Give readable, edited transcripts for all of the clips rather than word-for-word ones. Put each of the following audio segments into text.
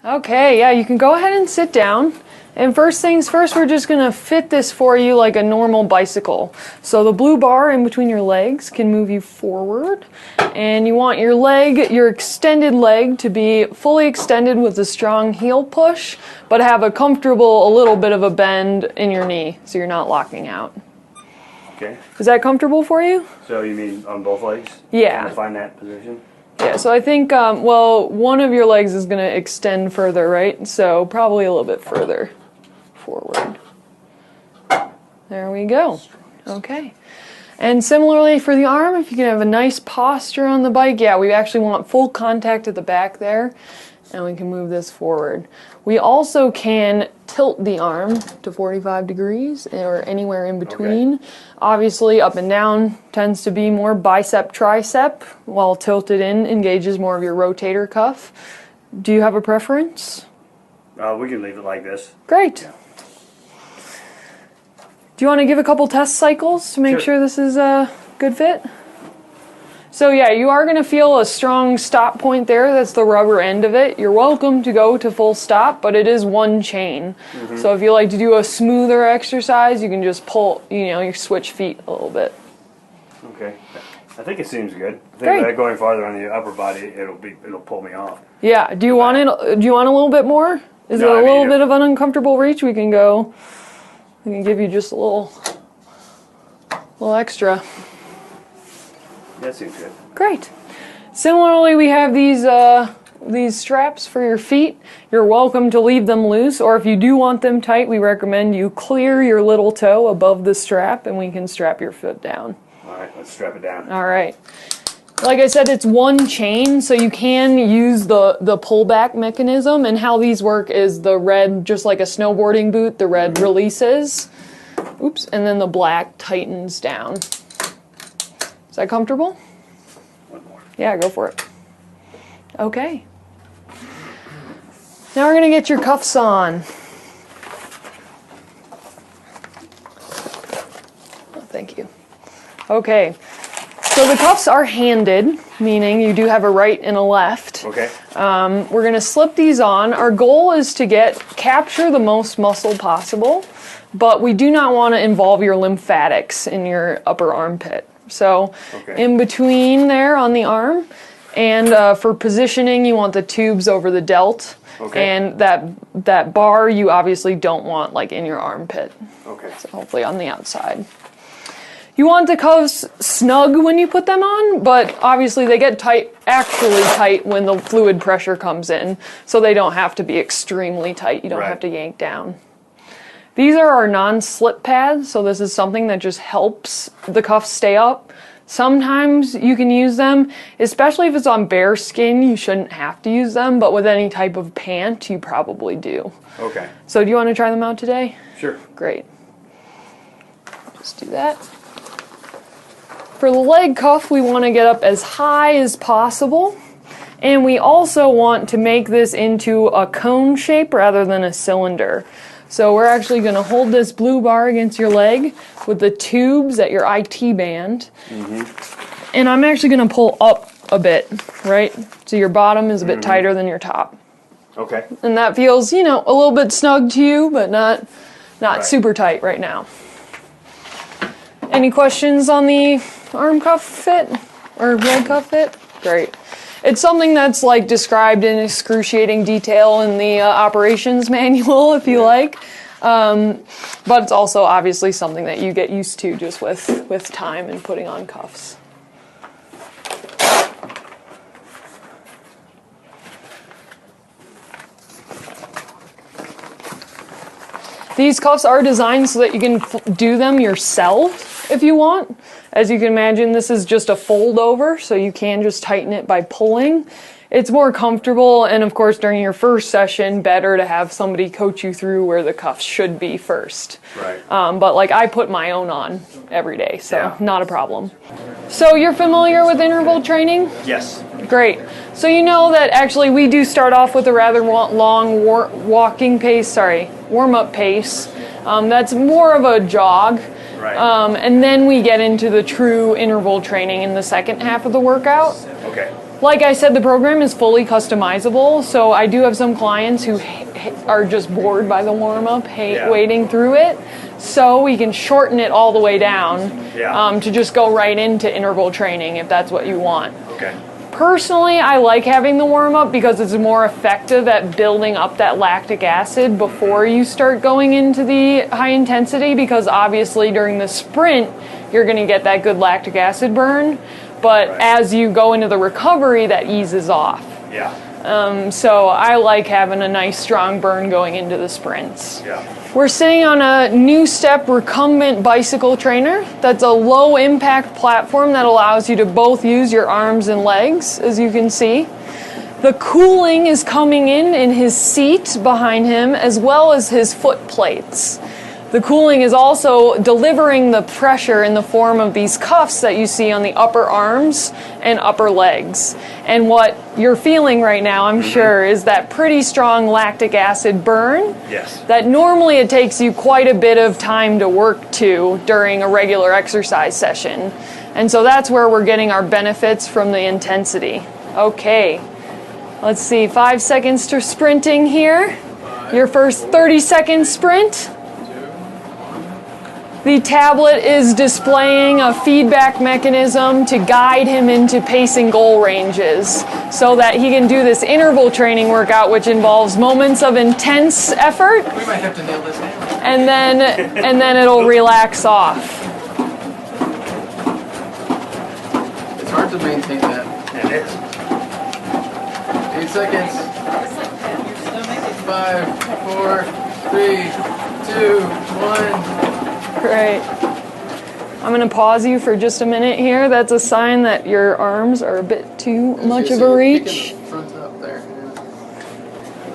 Okay, yeah, you can go ahead and sit down. And first things first, we're just going to fit this for you like a normal bicycle. So the blue bar in between your legs can move you forward. And you want your leg, your extended leg, to be fully extended with a strong heel push, but have a comfortable, a little bit of a bend in your knee, so you're not locking out. Okay. Is that comfortable for you? So you mean on both legs? Yeah. To find that position? Yeah, so I think, well, one of your legs is going to extend further, right? So probably a little bit further forward. There we go. Okay. And similarly for the arm, if you can have a nice posture on the bike, yeah, we actually want full contact at the back there, and we can move this forward. We also can tilt the arm to 45 degrees or anywhere in between. Okay. Obviously, up and down tends to be more bicep, tricep, while tilted in engages more of your rotator cuff. Do you have a preference? We can leave it like this. Great. Yeah. Do you want to give a couple test cycles to make sure this is a good fit? So yeah, you are going to feel a strong stop point there. That's the rubber end of it. You're welcome to go to full stop, but it is one chain. Mm-hmm. So if you like to do a smoother exercise, you can just pull, you switch feet a little bit. Okay. I think it seems good. I think that going farther on the upper body, it'll pull me off. Yeah. Do you want a little bit more? Is it a little bit of an uncomfortable reach? We can give you just a little extra. That seems good. Great. Similarly, we have these straps for your feet. You're welcome to leave them loose, or if you do want them tight, we recommend you clear your little toe above the strap, and we can strap your foot down. All right, let's strap it down. All right. Like I said, it's one chain, so you can use the pullback mechanism, and how these work is the red, just like a snowboarding boot, the red releases, oops, and then the black tightens down. Is that comfortable? One more. Yeah, go for it. Okay. Now we're going to get your cuffs on. Oh, thank you. Okay. So the cuffs are handed, meaning you do have a right and a left. Okay. We're going to slip these on. Our goal is to capture the most muscle possible, but we do not want to involve your lymphatics in your upper armpit. So in between there on the arm, and for positioning, you want the tubes over the delt. Okay. And that bar you obviously don't want like in your armpit. Okay. So hopefully on the outside. You want the cuffs snug when you put them on, but obviously they get actually tight when the fluid pressure comes in, so they don't have to be extremely tight. You don't have to yank down. These are our non-slip pads, so this is something that just helps the cuffs stay up. Sometimes you can use them, especially if it's on bare skin, you shouldn't have to use them, but with any type of pant, you probably do. Okay. So do you want to try them out today? Sure. Great. Just do that. For the leg cuff, we want to get up as high as possible, and we also want to make this into a cone shape rather than a cylinder. So we're actually going to hold this blue bar against your leg with the tubes at your IT band. Mm-hmm. And I'm actually going to pull up a bit, right? So your bottom is a bit tighter than your top. Okay. And that feels, a little bit snug to you, but not super tight right now. Any questions on the arm cuff fit or leg cuff fit? Great. It's something that's like described in excruciating detail in the operations manual, if you like. But it's also obviously something that you get used to just with time and putting on cuffs. These cuffs are designed so that you can do them yourself if you want. As you can imagine, this is just a fold over, so you can just tighten it by pulling. It's more comfortable, and of course during your first session, better to have somebody coach you through where the cuffs should be first. Right. But like I put my own on every day, so not a problem. So you're familiar with interval training? Yes. Great. So you know that actually we do start off with a rather long warm-up pace. That's more of a jog. Right. And then we get into the true interval training in the second half of the workout. Okay. Like I said, the program is fully customizable, so I do have some clients who are just bored by the warm-up, hate wading through it, so we can shorten it all the way down to just go right into interval training if that's what you want. Okay. Personally, I like having the warm-up because it's more effective at building up that lactic acid before you start going into the high intensity, because obviously during the sprint, you're going to get that good lactic acid burn. But as you go into the recovery, that eases off. Yeah. So I like having a nice strong burn going into the sprints. Yeah. We're sitting on a New Step recumbent bicycle trainer. That's a low impact platform that allows you to both use your arms and legs, as you can see. The cooling is coming in his seat behind him, as well as his foot plates. The cooling is also delivering the pressure in the form of these cuffs that you see on the upper arms and upper legs. And what you're feeling right now, I'm sure, is that pretty strong lactic acid burn. Yes. That normally it takes you quite a bit of time to work to during a regular exercise session. And so that's where we're getting our benefits from the intensity. Okay, let's see, 5 seconds to sprinting here. Your first 30-second sprint. The tablet is displaying a feedback mechanism to guide him into pacing goal ranges so that he can do this interval training workout, which involves moments of intense effort. We might have to nail this down. And then it'll relax off. It's hard to maintain that. It is. 8 seconds. 5, 4, 3, 2, 1. Great. I'm going to pause you for just a minute here. That's a sign that your arms are a bit too much of a reach. Front up there.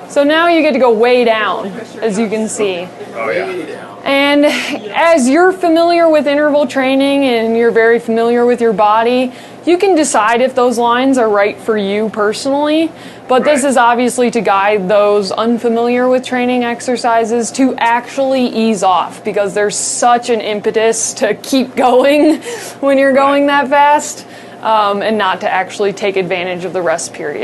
So now you get to go way down, as you can see. Oh, yeah. And as you're familiar with interval training and you're very familiar with your body, you can decide if those lines are right for you personally. But this is obviously to guide those unfamiliar with training exercises to actually ease off, because there's such an impetus to keep going when you're going that fast, and not to actually take advantage of the rest period.